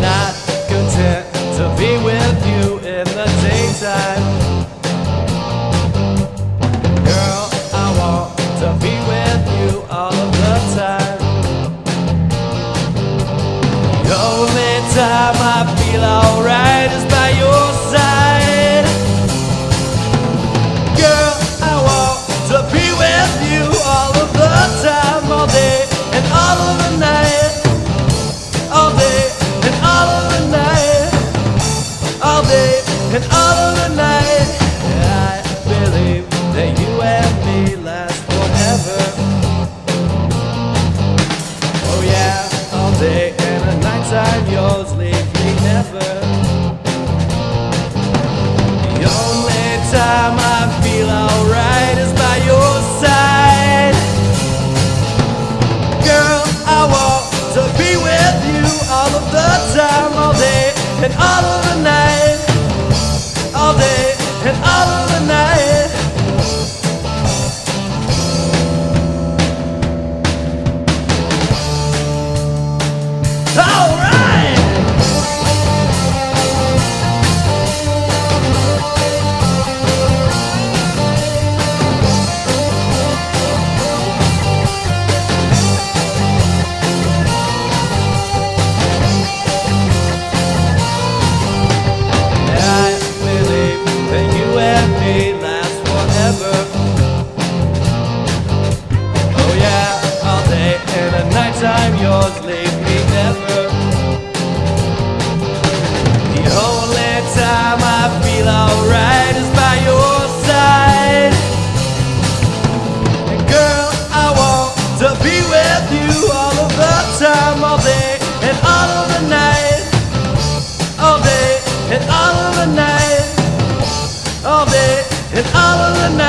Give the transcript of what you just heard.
not content to be with you in the daytime. Girl, I want to be with you all of the time. The only time I feel alright is by your side. Girl, I want to be with you all of the time, all day and all of the night. All day and all of the night. All day and all of the night. I believe that you and me last forever. Oh yeah, all day and a nighttime, yours leave me never. The only time I feel alright is by your side. Girl, I want to be with you all of the time, all day and all of the night. All day and all of the night. All right. I believe that you and me last forever. Oh yeah, all day and a nighttime, yours leave me never. The only time I feel alright is by your side. And girl, I want to be with you all of the time, all day and all of the night. All day and all of the night. All day and all of the night.